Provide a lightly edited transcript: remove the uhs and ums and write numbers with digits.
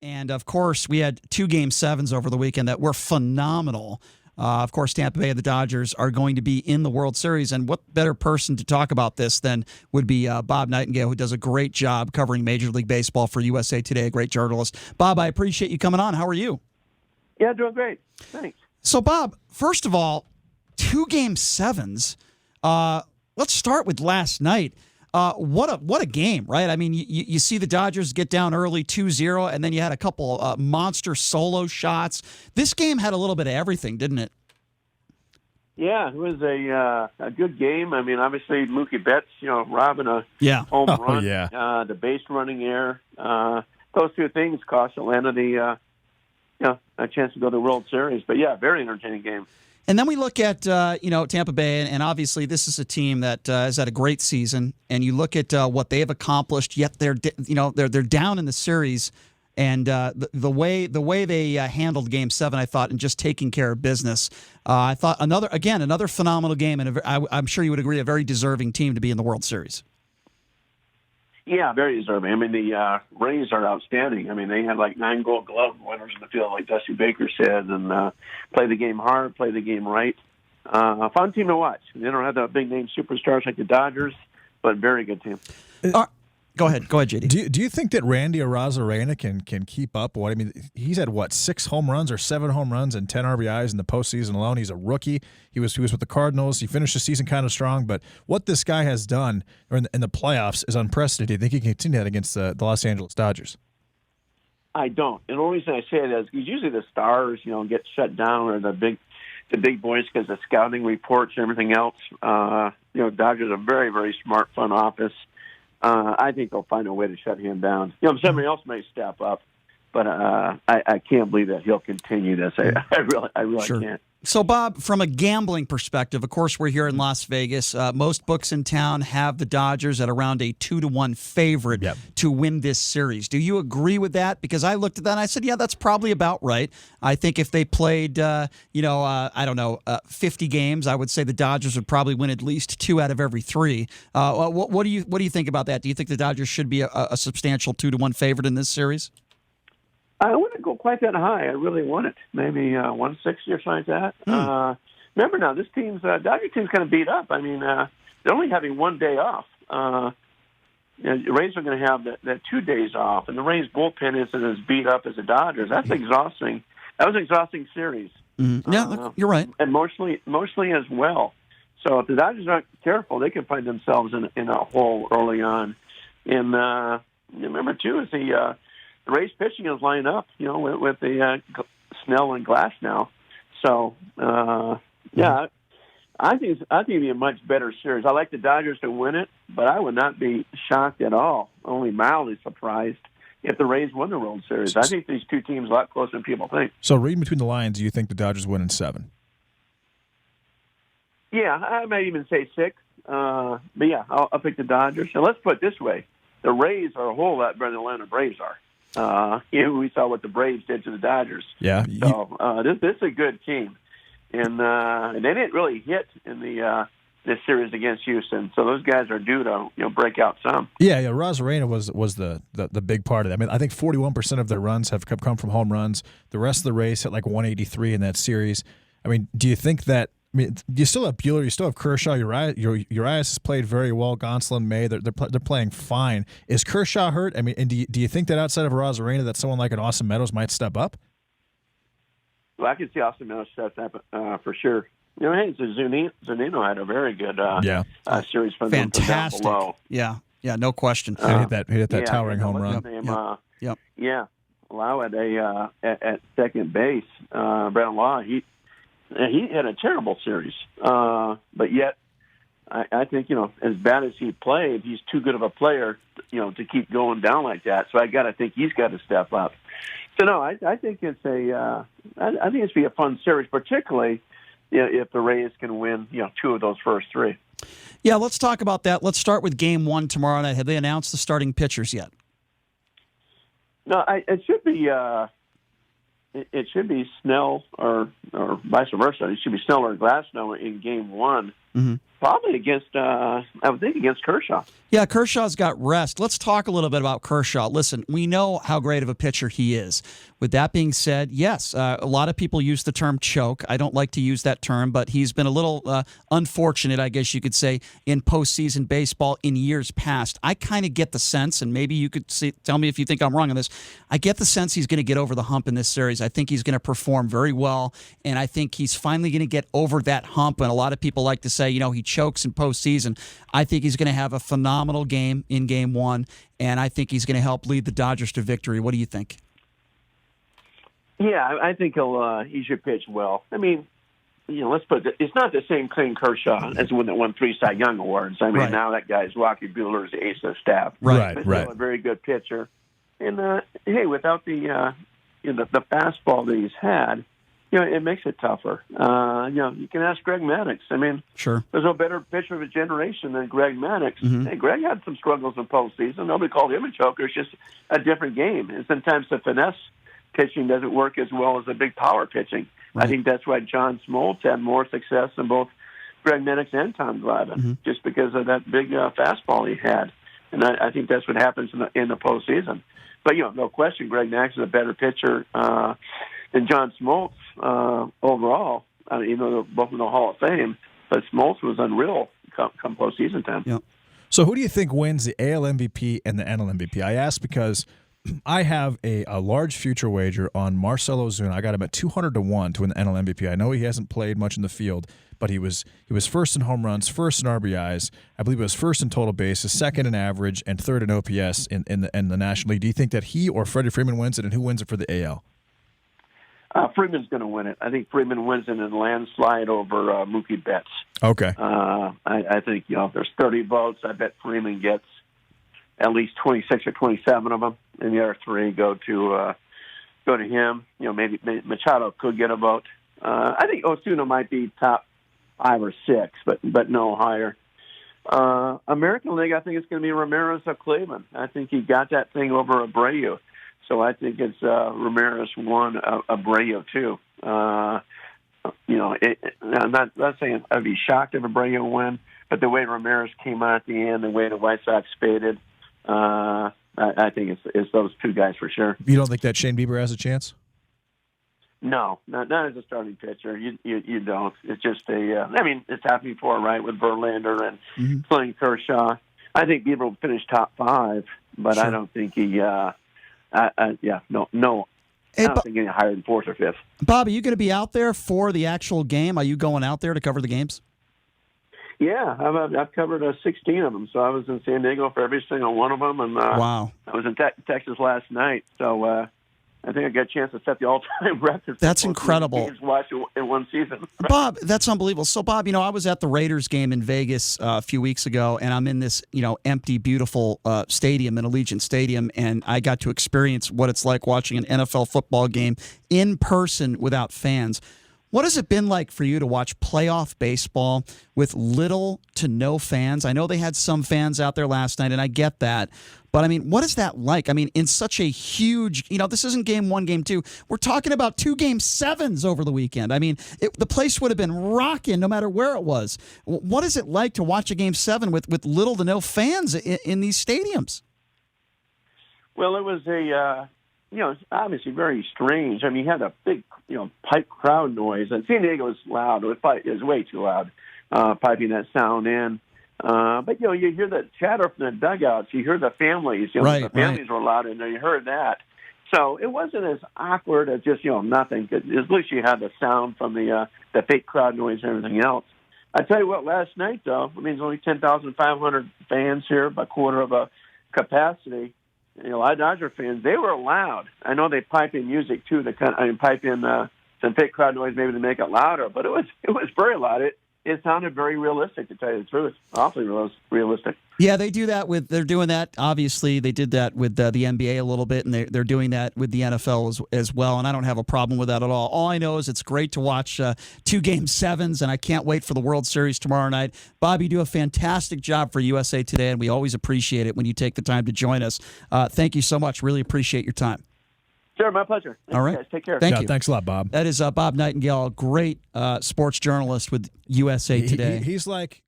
And, of course, we had 2 Game 7s over the weekend that were phenomenal. Of course, Tampa Bay and the Dodgers are going to be in the World Series. And what better person to talk about this than would be Bob Nightengale, who does a great job covering Major League Baseball for USA Today, a great journalist. Bob, I appreciate you coming on. How are you? Yeah, doing great. Thanks. So, Bob, first of all, 2 Game 7s. Let's start with last night. What a game, right? I mean, you see the Dodgers get down early 2-0, and then you had a couple monster solo shots. This game had a little bit of everything, didn't it? Yeah, it was a good game. I mean, obviously, Mookie Betts, robbing a home run. Yeah. The base running error. Those 2 things cost Atlanta a chance to go to the World Series. But, yeah, very entertaining game. And then we look at Tampa Bay, and obviously this is a team that has had a great season. And you look at what they have accomplished, yet they're down in the series. And the way they handled Game 7, I thought, and just taking care of business, I thought another phenomenal game, and I'm sure you would agree, a very deserving team to be in the World Series. Yeah, very deserving. I mean, the Rays are outstanding. I mean, they had like 9 Gold Glove winners in the field, like Dusty Baker said, and play the game hard, play the game right. A fun team to watch. They don't have the big-name superstars like the Dodgers, but very good team. Go ahead, JD. Do you think that Randy Arozarena can keep up? I mean, he's had 6 home runs or 7 home runs and 10 RBIs in the postseason alone. He's a rookie. He was with the Cardinals. He finished the season kind of strong, but what this guy has done in the playoffs is unprecedented. Do you think he can continue that against the Los Angeles Dodgers? I don't. And the only reason I say it is because usually the stars, get shut down, or the big boys, because of scouting reports and everything else. Dodgers are a very, very smart front office. I think they'll find a way to shut him down. Somebody else may step up, but I can't believe that he'll continue this. I really can't. So, Bob, from a gambling perspective, of course, we're here in Las Vegas. Most books in town have the Dodgers at around a 2-1 favorite to win this series. Do you agree with that? Because I looked at that and I said, yeah, that's probably about right. I think if they played, 50 games, I would say the Dodgers would probably win at least 2 out of every 3. What do you think about that? Do you think the Dodgers should be a substantial 2-1 favorite in this series? I wouldn't go quite that high. I really want it. Maybe 160 or something like that. Remember now, this Dodger team's kind of beat up. I mean, they're only having 1 day off. The Rays are going to have that 2 days off, and the Rays bullpen isn't as beat up as the Dodgers. That's exhausting. That was an exhausting series. Mm-hmm. Yeah, you're right. Emotionally as well. So if the Dodgers aren't careful, they can find themselves in a hole early on. And remember, too, is the Rays pitching is lined up, with the Snell and Glass now. So, I think it'd be a much better series. I like the Dodgers to win it, but I would not be shocked at all, only mildly surprised, if the Rays won the World Series. I think these 2 teams a lot closer than people think. So, reading between the lines, do you think the Dodgers win in 7? Yeah, I might even say 6. But yeah, I'll pick the Dodgers. And let's put it this way: the Rays are a whole lot better than the Atlanta Braves are. We saw what the Braves did to the Dodgers. Yeah. So this is a good team, and they didn't really hit in this series against Houston. So those guys are due to break out some. Yeah. Arozarena was the big part of that. I mean, I think 41% of their runs have come from home runs. The rest of the Rays hit like 183 in that series. I mean, do you think that? I mean, you still have Buehler, you still have Kershaw. Urias has played very well. Gonsolin, May, they're playing fine. Is Kershaw hurt? I mean, and do you think that outside of Arozarena, that someone like an Austin Meadows might step up? Well, I can see Austin Meadows step up for sure. Zunino had a very good series from fantastic. Down below. Yeah, no question. He hit that towering home run. Lau at second base. Brandon Law, he had a terrible series, but yet I think as bad as he played, he's too good of a player, to keep going down like that. So I got to think he's got to step up. So no, I think it's I think it's be a fun series, particularly if the Rays can win 2 of those first 3. Yeah, let's talk about that. Let's start with Game 1 tomorrow night. Have they announced the starting pitchers yet? No, it should be. It should be Snell or vice versa. It should be Snell or Glasnow in Game 1, probably against, I would think, against Kershaw. Yeah, Kershaw's got rest. Let's talk a little bit about Kershaw. Listen, we know how great of a pitcher he is. With that being said, yes, a lot of people use the term choke. I don't like to use that term, but he's been a little unfortunate, I guess you could say, in postseason baseball in years past. I kind of get the sense, and maybe you could tell me if you think I'm wrong on this, I get the sense he's going to get over the hump in this series. I think he's going to perform very well, and I think he's finally going to get over that hump. And a lot of people like to say, he chokes in postseason. I think he's going to have a phenomenal game in Game 1, and I think he's going to help lead the Dodgers to victory. What do you think? Yeah, I think he should pitch well. I mean, let's put it's not the same Clayton Kershaw as the one that won 3 Cy Young awards. I mean, Right. now that guy's Rocky Buehler's the ace of the staff. Right, But right. still a very good pitcher. And hey, without the fastball that he's had, it makes it tougher. You can ask Greg Maddux. I mean, Sure. there's no better pitcher of a generation than Greg Maddux. Mhm. Hey, Greg had some struggles in postseason. Nobody called him a choker. It's just a different game. And sometimes the finesse pitching doesn't work as well as the big power pitching. Right. I think that's why John Smoltz had more success than both Greg Maddux and Tom Glavine, just because of that big fastball he had. And I think that's what happens in the postseason. But, no question, Greg Maddux is a better pitcher than John Smoltz overall. I mean, even though they're both in the Hall of Fame, but Smoltz was unreal come postseason time. Yeah. So who do you think wins the AL MVP and the NL MVP? I ask because I have a large future wager on Marcell Ozuna. I got him at 200-1 to win the NL MVP. I know he hasn't played much in the field, but he was first in home runs, first in RBIs. I believe he was first in total bases, second in average, and third in OPS in the National League. Do you think that he or Freddie Freeman wins it, and who wins it for the AL? Freeman's going to win it. I think Freeman wins it in a landslide over Mookie Betts. Okay. I think if there's 30 votes, I bet Freeman gets at least 26 or 27 of them, and the other 3 go to him. Maybe Machado could get a vote. I think Osuna might be top 5 or 6, but no higher. American League, I think it's going to be Ramirez of Cleveland. I think he got that thing over Abreu. So I think it's Ramirez 1, Abreu 2. I'm not saying I'd be shocked if Abreu win, but the way Ramirez came out at the end, the way the White Sox faded, I think it's those 2 guys for sure. You don't think that Shane Bieber has a chance? No, not as a starting pitcher. You don't. It's just it's happening before, right, with Verlander and playing Kershaw. I think Bieber will finish top 5, but Sure. I don't think he. No. Hey, I don't think any higher than 4th or 5th. Bob, are you going to be out there for the actual game? Are you going out there to cover the games? Yeah, I've covered 16 of them. So I was in San Diego for every single one of them, and Wow. I was in Texas last night. So I think I got a chance to set the all-time record. That's for incredible. games watched in one season. Bob, that's unbelievable. So, Bob, I was at the Raiders game in Vegas a few weeks ago, and I'm in this, empty, beautiful stadium in Allegiant Stadium, and I got to experience what it's like watching an NFL football game in person without fans. What has it been like for you to watch playoff baseball with little to no fans? I know they had some fans out there last night, and I get that. But, what is that like? In such a huge, this isn't Game 1, Game 2. We're talking about 2 Game 7s over the weekend. The place would have been rocking no matter where it was. What is it like to watch a Game 7 with little to no fans in these stadiums? Well, it was it's obviously very strange. You had a big, pipe crowd noise. And San Diego was loud. It was way too loud, piping that sound in. But, you hear the chatter from the dugouts. You hear the families. The families were loud in there. You heard that. So it wasn't as awkward as just, nothing. At least you had the sound from the fake crowd noise and everything else. I tell you what, last night, though, there's only 10,500 fans here, about a quarter of a capacity. A lot of Dodger fans, they were loud. I know they pipe in music, too. They pipe in some fake crowd noise maybe to make it louder, but it was very loud. It sounded very realistic, to tell you the truth. Awfully realistic. Yeah, they're doing that. Obviously, they did that with the NBA a little bit, and they're doing that with the NFL as well, and I don't have a problem with that at all. All I know is it's great to watch 2 Game 7s, and I can't wait for the World Series tomorrow night. Bob, you do a fantastic job for USA Today, and we always appreciate it when you take the time to join us. Thank you so much. Really appreciate your time. Sure, my pleasure. Thanks, all right. guys. Take care. Thank you. Thanks a lot, Bob. That is Bob Nightengale, great sports journalist with USA Today. He's like